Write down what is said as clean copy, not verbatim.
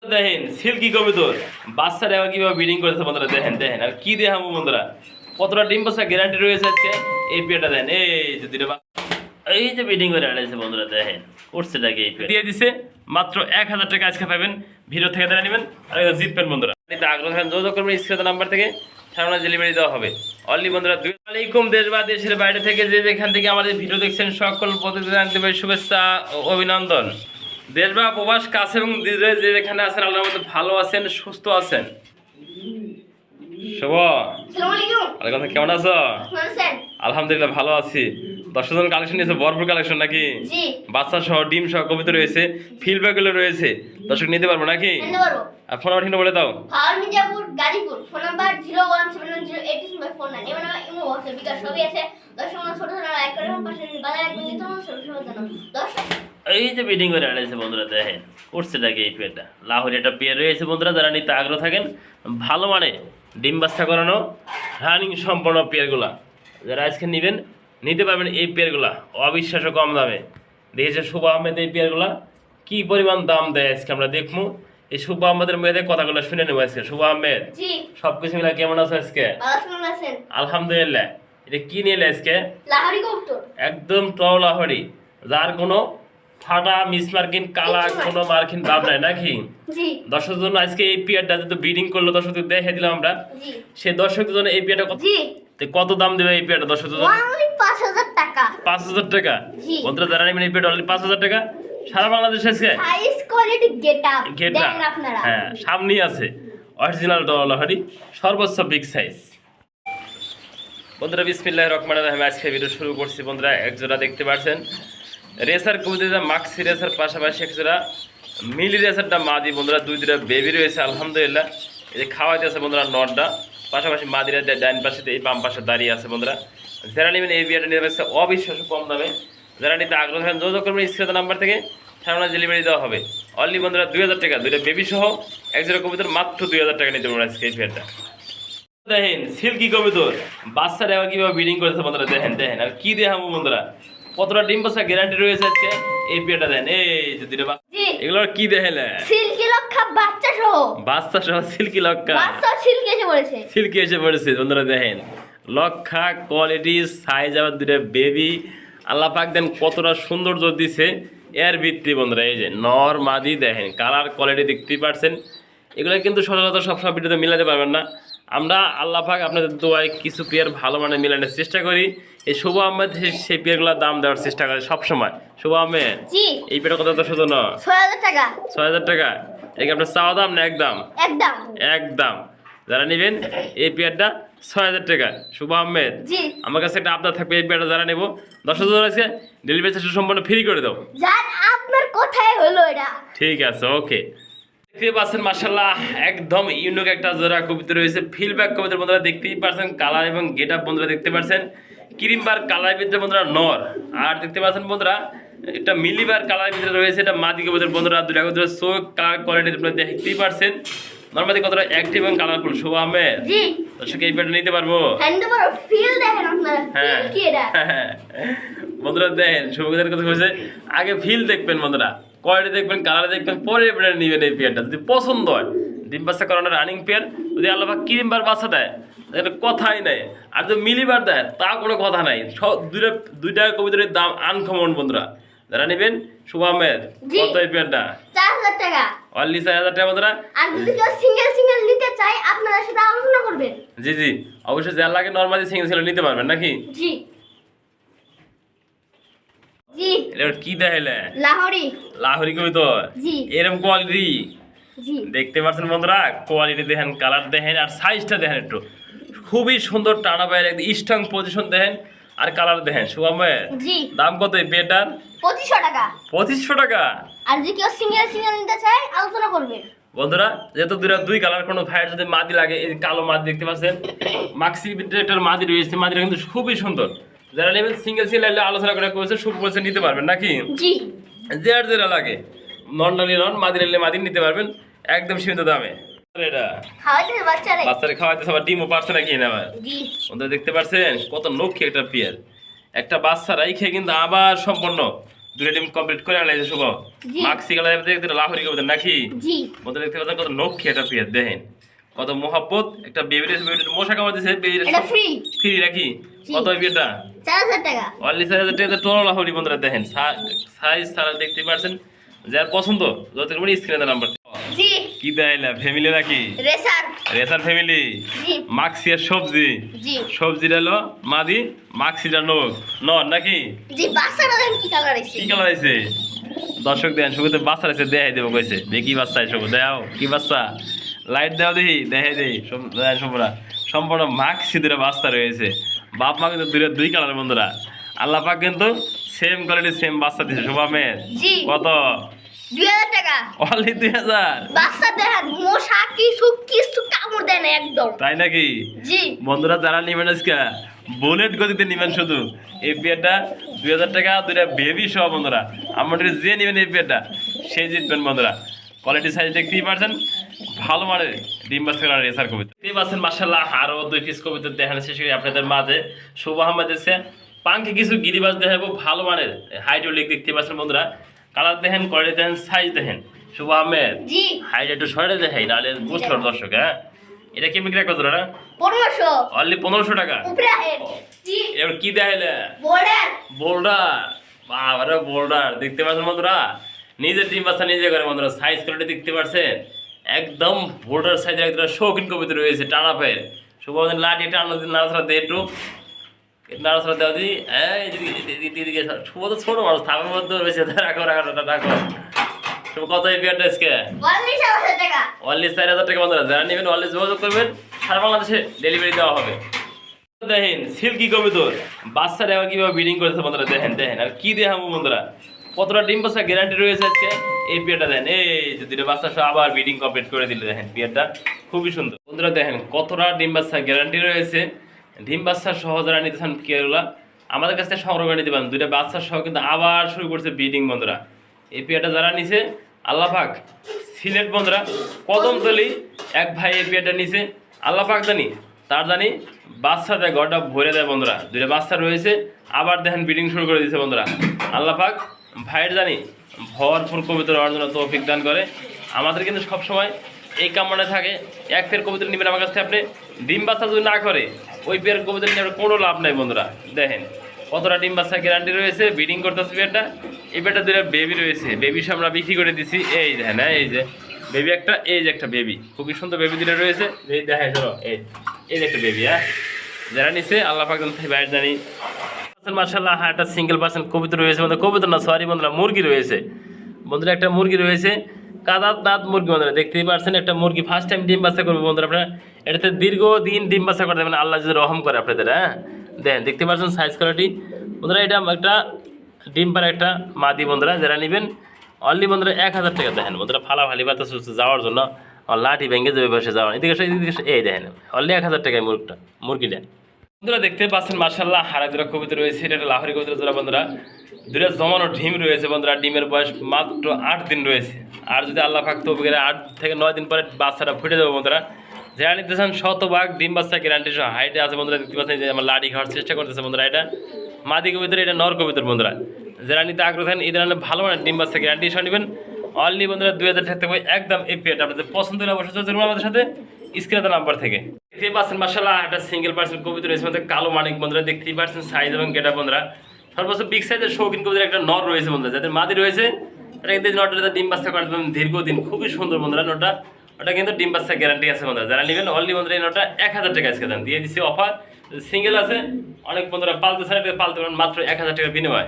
দেখেন সিল্কি কবুতর বাচ্চারা এবার কিভাবে ব্রিডিং করেছে বন্ধুরা। দেখেন দেখেন আর কি দেখাবো বন্ধুরা, কতটা ডিম বাচ্চা গ্যারান্টি রয়েছে আজকে। এই পেয়ারটা দেন, এই যে দুটো এই যে ব্রিডিং করে আনাইছে বন্ধুরা। দেখেন করছে নাকি এই দিয়ে দিছে মাত্র 1000 টাকা আজকে পাবেন। ভিডিও থেকে দেওয়া নেবেন আর জিতবেন বন্ধুরা। আগ্রহ থাকেন যোগাযোগ করবেন স্ক্রিনের নাম্বার থেকে, সামনে ডেলিভারি দেওয়া হবে অনলি বন্ধুরা। আসসালামাইকুম দেশ বা দেশের বাইরে থেকে যে যেখান থেকে আমাদের ভিডিও দেখছেন সকল প্রতিদিন জানতে পারি শুভেচ্ছা ও অভিনন্দন। দেশ বা প্রবাস কাছে এবং যে যেখানে আছেন আল্লাহর মধ্যে ভালো আছেন সুস্থ আছেন। শুভ আলাইকুম, কেমন আছো? আলহামদুলিল্লাহ ভালো আছি। 10 জন কালেকশন নিয়েছে, ভরপুর কালেকশন নাকি? বাচ্চা সহ ডিম সহ কবিতা রয়েছে, ফিডব্যাক গুলো রয়েছে, দর্শক নিতে পারবো নাকি? আর ফোন নাম্বার ঠিক বলে দাও। মির্জাপুর গাজীপুর, ফোন নাম্বার 0171082 এমন ইমো WhatsApp বিকাশ সবই আছে। দর্শক ছোট ছোট লাইক করে পাশে বাজার একদম নিতে হবে ছোট ছোট জানো দর্শক। এই যে ব্রিডিং করে আনাইছে বন্ধুরা। দেখেন করছে নাকি এই পেয়ারটা। লাহোরি একটা পেয়ার রয়েছে বন্ধুরা, যারা নিতে আগ্রহ থাকেন ভালো মানে ডিম বাচ্চা করানো রানিং সম্পন্ন পেয়ারগুলা যারা আজকে নেবেন নিতে পারবেন। এই পেয়ারগুলা অবিশ্বাস্য কম দামে দিয়েছে শুভ আহমেদ। এই পেয়ারগুলা কি পরিমাণ দাম দেয় আজকে আমরা দেখবো। এই শুভ আহমেদের মেয়েদের কথাগুলো শুনে নেবো আজকে। শুভ আহমেদ সবকিছু মিলা কেমন আছে আজকে? আলহামদুলিল্লাহ। এটা কি নিয়ে আজকে? লাহোরি কবুতর, একদম টল লাহোরি, যার কোনো ফাটা মিসমার্কিং কালা কোনো মার্কিন ভাব নাই নাকি? দর্শকদের জন্য আজকে এই পেয়ারটা যেহেতু ব্রিডিং করলো দর্শকদের দেখে দিলাম আমরা। সেই দর্শকদের জন্য এই পেয়ারটা কত দাম দেবে এই পেয়ারটা দর্শকদের জন্য? 5000 টাকা। 5000 টাকা বন্ধুরা, যারা নেবেন এই পেয়ারটা অনলি 5000 টাকা। সারা বাংলাদেশে আজকে সাইজ কোয়ালিটি গেটআপ দেখেন আপনারা। হ্যাঁ সামনেই আছে অরিজিনাল ডলাহারি সর্বোচ্চ বিগ সাইজ। বন্ধুরা বিসমিল্লাহির রহমানির রহিম, আজকে ভিডিও শুরু করছি বন্ধুরা। এক জোড়া দেখতে পাচ্ছেন রেসার কবুতর, মাক্সি রেসার পাশাপাশি এক জোড়া মিলি রেসারটা মাদি বন্ধুরা। দুইটা বেবি রয়েছে আলহামদুলিল্লাহ। এই যে খাওয়াইতে আছে বন্ধুরা নটটা, পাশাপাশি মাদিরা ডাইন পাশে এই বাম পাশে দাঁড়িয়ে আছে বন্ধুরা। যারা নেবেন এই বিয়ারটা নিতে পারছে অবিশ্বাস্য কম দামে। যারা নিতে আগ্রহ থাকেন যোগাযোগ করবেন স্ক্রিনের নাম্বার থেকে, সামনে ডেলিভারি দেওয়া হবে অনলি বন্ধুরা 2000 টাকা। দুইটা বেবি সহ এক জোড়া কবুতর মাত্র 2000 টাকা নিতে পারবেন আজকে এই বিয়ারটা। দেখেন সিল্কি কবুতর বাচ্চারা এবার কিভাবে ব্রিডিং করেছে বন্ধুরা। দেখেন দেখেন আর কি দেখাবো বন্ধুরা, কতটা ডিম বাচ্চা গ্যারান্টি রয়েছে আজকে। এই পেয়ারটা দেন, এই যে দুটো এগুলো কি দেখেলে? সিল্কি লক্ষা বাচ্চা সহ, বাচ্চা সহ সিল্কি লক্ষা, বাচ্চা সিল্কি এসে পড়েছে, সিল্কি এসে পড়েছে বন্ধুরা। দেখেন লক্ষা কোয়ালিটি সাইজ, আবার দুটো বেবি আল্লাহ পাক দেন কতটা সৌন্দর্য দিছে এর ভিত্তি বন্ধুরা। এই যে নর মাদি দেখেন কালার কোয়ালিটি দেখতেই পারছেন। এগুলো কিন্তু সচরাচর সবসময় ভিডিওতে মিলাতে পারবেন না। আমরা আল্লাহ পাক আপনাদের দোয়ায় কিছু পেয়ার ভালো মানে মিলানোর চেষ্টা করি। এই শুভ আহমেদ সেই পেয়ারগুলোর দাম দেওয়ার চেষ্টা করে সবসময়। শুভ আহমেদ এই পেয়ার কত? 6000 টাকা। 6000 টাকা এই আপনার চাওয়া দাম না একদম? একদম একদম। যারা নেবেন এই পেয়ারটা 6000 টাকা। শুভ আহমেদ আমার কাছে একটা আপনার থাকবে, এই পেয়ারটা যারা নেবো 10,000 আছে ডেলিভারি চার্জ সম্পূর্ণ ফ্রি করে দাও। জান আপনার কোথায় হলো এটা? ঠিক আছে ওকে। দেখতে পাচ্ছেন মাশাআল্লাহ একদম ইউনিক একটা জোড়া কবুতর রয়েছে। ফিলব্যাক কবুতর বন্ধুরা দেখতেই পাচ্ছেন, কালার এবং গেটআপ বন্ধুরা দেখতে পাচ্ছেন। ক্রিমবার কালারের ভিতরে বন্ধুরা নর, আর দেখতে পাচ্ছেন বন্ধুরা একটা মিলিবার কালারের ভিতরে রয়েছে এটা মাদি কবুতর বন্ধুরা। দুটা কবুতর চোখ কালার কোয়ালিটি আপনারা দেখতেই পাচ্ছেন নরমালি কতটা অ্যাক্টিভ এবং কালারফুল। শুভ আহমেদ দর্শক এই পেয়ারটা নিতে পারবো? ফিল দেখেন আপনারা, ফিল কি এটা বন্ধুরা। দেখেন শুভদের কথা বলছে, আগে ফিল দেখবেন বন্ধুরা, কোয়ালিটি দেখবেন, কালার দেখবেন, পরে পেয়ার নেবেন এই পেয়ারটা। যদি পছন্দ হয় ডিম বাচ্চা করানোর রানিং পেয়ার, যদি আল্লাহ ক্রিমবার বাচ্চা দেয় এটা কথাই নাই, আর যদি মিলিবার দেয় তা কোনো কথা নাই। সব দুইটা কবিতার দাম আনকমন বন্ধুরা। যারা নেবেন শুভ আহমেদ কত এই পেয়ারটা? 4000 টাকা অনলি 4000 টাকা বন্ধুরা। আর যদি কেউ সিঙ্গেল সিঙ্গেল নিতে চায় আপনারা সাথে আলোচনা করবেন। জি জি অবশ্যই, যার লাগে নরমালি সিঙ্গেল সিঙ্গেল নিতে পারবেন নাকি? জি জি এটা কি দেখাইলে? লাহোরি, লাহোরি কবুতর এরকম কোয়ালিটি দেখতে পাচ্ছেন বন্ধুরা। কোয়ালিটি দেখেন, কালার দেখেন, আর সাইজটা দেখেন একটু খুবই সুন্দর টানা বাইরে একদম স্ট্রং পজিশন দেখেন, আর কালার দেখেন। শুভ আহমেদ দাম কত এই পেয়ারটার? 2500 টাকা। 2500 টাকা। আর যদি কেউ সিঙ্গেল সিঙ্গেল নিতে চায় আলোচনা করবে বন্ধুরা। যেহেতু দুই কালার কোনো ভাইয়ের যদি মাদি লাগে, এই কালো মাদি দেখতে পাচ্ছেন মাক্সি ভিতরে একটা মাদি রয়েছে, মাদিটা কিন্তু খুবই সুন্দর। যারা নেবেন সিঙ্গেল সিঙ্গেল আলোচনা করে করেছে শুভ বলছে নিতে পারবেন নাকি? জি যার যেটা লাগে নন মাদি নিলে মাদি নিতে পারবেন একদম সীমিত দামে। এটা খাওয়াইতে বাচ্চারে, বাচ্চারে খাওয়াইতে সবার ডিমও পারছে নাকি না আবার? বন্ধুরা দেখতে পাচ্ছেন কত লক্ষ্যে একটা পেয়ার। একটা বাচ্চা রাইখে কিন্তু আবার সম্পূর্ণ দুটো টিম কমপ্লিট করে আলাইছে শুভ জি। মাক্সি কালার দেখতে লাহোরি কবুতর নাকি জি বন্ধুরা দেখতে পাচ্ছেন কত নক্ষী একটা পেয়ার দেখেন কত মহাব্বত একটা বেবির মশা কামড় দিছে বেবির এটা ফ্রি ফ্রি নাকি জি। কত বিয়েটা 4000 টাকা অনলি 4000 টাকা টোনাল লাহোরি বন্ধুরা দেখেন সাইজ সারা দেখতে পাচ্ছেন যার পছন্দ যত করে স্ক্রিনে নাম্বার জি কি দেয়লা ফ্যামিলি নাকি রেসার রেসার ফ্যামিলি জি মাক্সিয়ার সবজি জি সবজিটা হলো মাদি মাক্সিটা নর নাকি জি বাচ্চাটা দেখেন কি কালার আছে কি কালার আছে দর্শক দেন শুরুতে বাচ্চা আছে দেখাই দেবো কইছে দেখি বাচ্চা সব দেখাও কি বাচ্চা লাইট দাও দেখি দেখাই দেই সবরা সম্পূর্ণ মাক্সি দুটো বাচ্চা রয়েছে বাপ মা কিন্তু দুই কালার বন্ধুরা আল্লাহ পাক কিন্তু সেম কোয়ালিটি সেম বাচ্চা দিছে শোভা মেয়ের জি কত 2000 টাকা অনলি 2000 বাচ্চা দেখেন মশা কিছু কামড় দেয় না একদম তাই নাকি জি বন্ধুরা যারা নিবেন আজকে বুলেট গতিতে নিবেন শুধু এই পেয়ারটা 2000 টাকা দুইটা বেবি সহ বন্ধুরা আমাদের যে নিবেন এই পেয়ারটা সেই জিতবেন বন্ধুরা কোয়ালিটি সাইজ দেখতেই পারছেন ভালো মানের ডিম বাস করার রেসার কবিতা দেখতেই পাচ্ছেন মাশাআল্লাহ আরো 2 পিস কবিতা দেখানো শেষ করে আপনাদের মাঝে শুভ আহমেদ এসে পাঙ্কি কিছু গিরিবাজ দেখাবো ভালো মানের হাইড্রোলিক দেখতে পাচ্ছেন বন্ধুরা কালার দেখেন কোয়ালিটি দেখেন সাইজ দেখেন শুভ আহমেদ জি হাইট একটু সরে দেখাই নাহলে বুঝতে পারো দর্শক হ্যাঁ এটা কি বিক্রি করতো না 1500 অনলি 1500 টাকা উপরে আহেন জি এবার কি দেখাইলে বর্ডার বোল্ডার বাবারে বোল্ডার দেখতে পাচ্ছেন বন্ধুরা নিজের টিম বাচ্চা নিজে করে বন্ধুরা সাইজ কোয়ালিটি দেখতে পাচ্ছেন একদম বোল্ডার সাইজের একটা শৌখিন কবিতা রয়েছে টানা পায়ের শুভ লাঠি টানো নাড়াছড়া দিয়ে একটু নাড়াছড়া দেওয়া দিই এইদিকে শুভ তো ছোট মানুষ থাকার মধ্যে রয়েছে রাখো রাখো শুভ কত এই পেয়ারটা আজকে 42000 টাকা অনলি 4000 টাকা বন্ধুরা যারা নেবেন অনলি যোগাযোগ করবেন সারা বাংলাদেশে ডেলিভারি দেওয়া হবে দেখেন সিল্কি কবিতর বাচ্চারা এবার কিভাবে ব্রিডিং করেছে বন্ধুরা দেখেন দেখেন আর কি দেখাবো বন্ধুরা কতটা ডিম বাচ্চা গ্যারান্টি রয়েছে আজকে এই পেয়ারটা দেখেন এই যে দুটো বাচ্চা সহ আবার ব্রিডিং কমপ্লিট করে দিলে দেখেন পেয়ারটা খুবই সুন্দর বন্ধুরা দেখেন কতটা ডিম বাচ্চা গ্যারান্টি রয়েছে ডিম বাচ্চা সহ যারা নিতে চান কেউলা আমাদের কাছ থেকে সংগ্রহ করে নিতে পারেন দুইটা বাচ্চা সহ কিন্তু আবার শুরু করছে ব্রিডিং বন্ধুরা এই পেয়ারটা যারা নিছে আল্লাহ পাক সিলেট বন্ধুরা কদমতলি এক ভাই এই পেয়ারটা নিছে আল্লাহ পাক জানি তার জানি বাচ্চা দেয় ঘরটা ভরে দেয় বন্ধুরা দুইটা বাচ্চা রয়েছে আবার দেখেন ব্রিডিং শুরু করে দিয়েছে বন্ধুরা আল্লাহ পাক ভাইয়ের জানি ভরপুর কবিতা হওয়ার জন্য তৌফিক দান করে আমাদের কিন্তু সবসময় এই কামনায় থাকে এক পেয়ার কবিতা নেবেন আমার কাছ থেকে আপনি ডিম বাচ্চা যদি না করে ওই পেয়ার কবিতা নিয়ে আপনার কোনো লাভ নাই বন্ধুরা দেখেন কতটা ডিম বাচ্চা গ্যারান্টি রয়েছে ব্রিডিং করতেছে পেয়ারটা এই পেয়ারটা দুইটা বেবি রয়েছে বেবি সব আমরা বিক্রি করে দিচ্ছি এই দেখেন হ্যাঁ এই যে বেবি একটা এই যে একটা বেবি খুবই সুন্দর বেবি দুটো রয়েছে এই দেখেন চলো এই যে একটা বেবি হ্যাঁ যারা নিছে আল্লাহ পাক বাইরে জানি মার্শাল্লাহ হ্যাঁ একটা সিঙ্গেল পার্সেন্ট কবিতা রয়েছে বন্ধুরা কবিতা না সরি বন্ধুরা মুরগি রয়েছে বন্ধুরা একটা মুরগি রয়েছে কাদাত দাঁত মুরগি বন্ধুরা দেখতেই পারছেন একটা মুরগি ফার্স্ট টাইম ডিম বাচ্চা করবে বন্ধুরা আপনারা এটাতে দীর্ঘদিন ডিম বাচ্চা করতে পারেন আল্লাহ যদি রহম করে আপনাদের হ্যাঁ দেখেন দেখতে পাচ্ছেন সাইজ কোয়ালিটি বন্ধুরা এটা একটা ডিম পারে একটা মাদি বন্ধুরা যারা নেবেন অনলি বন্ধুরা 1000 টাকা দেখেন বন্ধুরা ফালাফালি বাতা যাওয়ার জন্য লাঠি ভেঙে যাবে বসে যাওয়ার এদিকে এই দেখেন অনলি 1000 টাকায় মুরগিটা বন্ধুরা দেখতে পাচ্ছেন মার্শাল্লাহ হারা দুরা কবিতা রয়েছে এটা একটা লাহোরি কবিতা যারা বন্ধুরা দুটা জমানো ডিম রয়েছে বন্ধুরা ডিমের বয়স মাত্র 8 দিন রয়েছে আর যদি আল্লাহ পাক তৌফিক করে 8 থেকে 9 দিন পরে বাচ্চাটা ফুটে যাবে বন্ধুরা যারা নিতে চান 100% ডিম বাচ্চা গ্যারান্টি সহ হাইটে আছে বন্ধুরা দেখতে পাচ্ছেন যে আমার লাঠি খাওয়ার চেষ্টা করতেছে বন্ধুরা এটা মাদি কবিতার এটা নর কবিতার বন্ধুরা যারা নিতে আগ্রহ থাকেন এই ধরনের ভালো মানের ডিম বাচ্চা গ্যারান্টি সহ নেবেন অনলি বন্ধুরা 2000 টাকা থেকে একদম এই পেয়ারটা আপনাদের পছন্দ হলে অবশ্যই যোগাযোগ করুন আমাদের সাথে স্ক্রিনে নাম্বার থেকে দেখতেই পাচ্ছেন মাশাআল্লাহ একটা সিঙ্গেল পার্সেন্ট কবিতা রয়েছে মধ্যে কালো মানিক বন্ধুরা দেখতেই পাচ্ছেন সাইজ এবং গেটা বন্ধুরা সর্বোচ্চ বিগ সাইজের শৌখিন কবিতার একটা নর রয়েছে বন্ধুরা যাদের মাদি রয়েছে তারা কিন্তু নটটা ডিম বাচ্চা করে দেবেন দীর্ঘদিন খুবই সুন্দর বন্ধুরা নটটা ওটা কিন্তু ডিম বাচ্চা গ্যারান্টি আছে বন্ধুরা যারা নেবেন অনলি বন্ধুরা এই নটটা 1000 টাকা আজকে দাম দিয়ে দিচ্ছি অফার সিঙ্গেল আছে অনেক বন্ধুরা পালতে চান পালতে পারেন মাত্র 1000 টাকার বিনিময়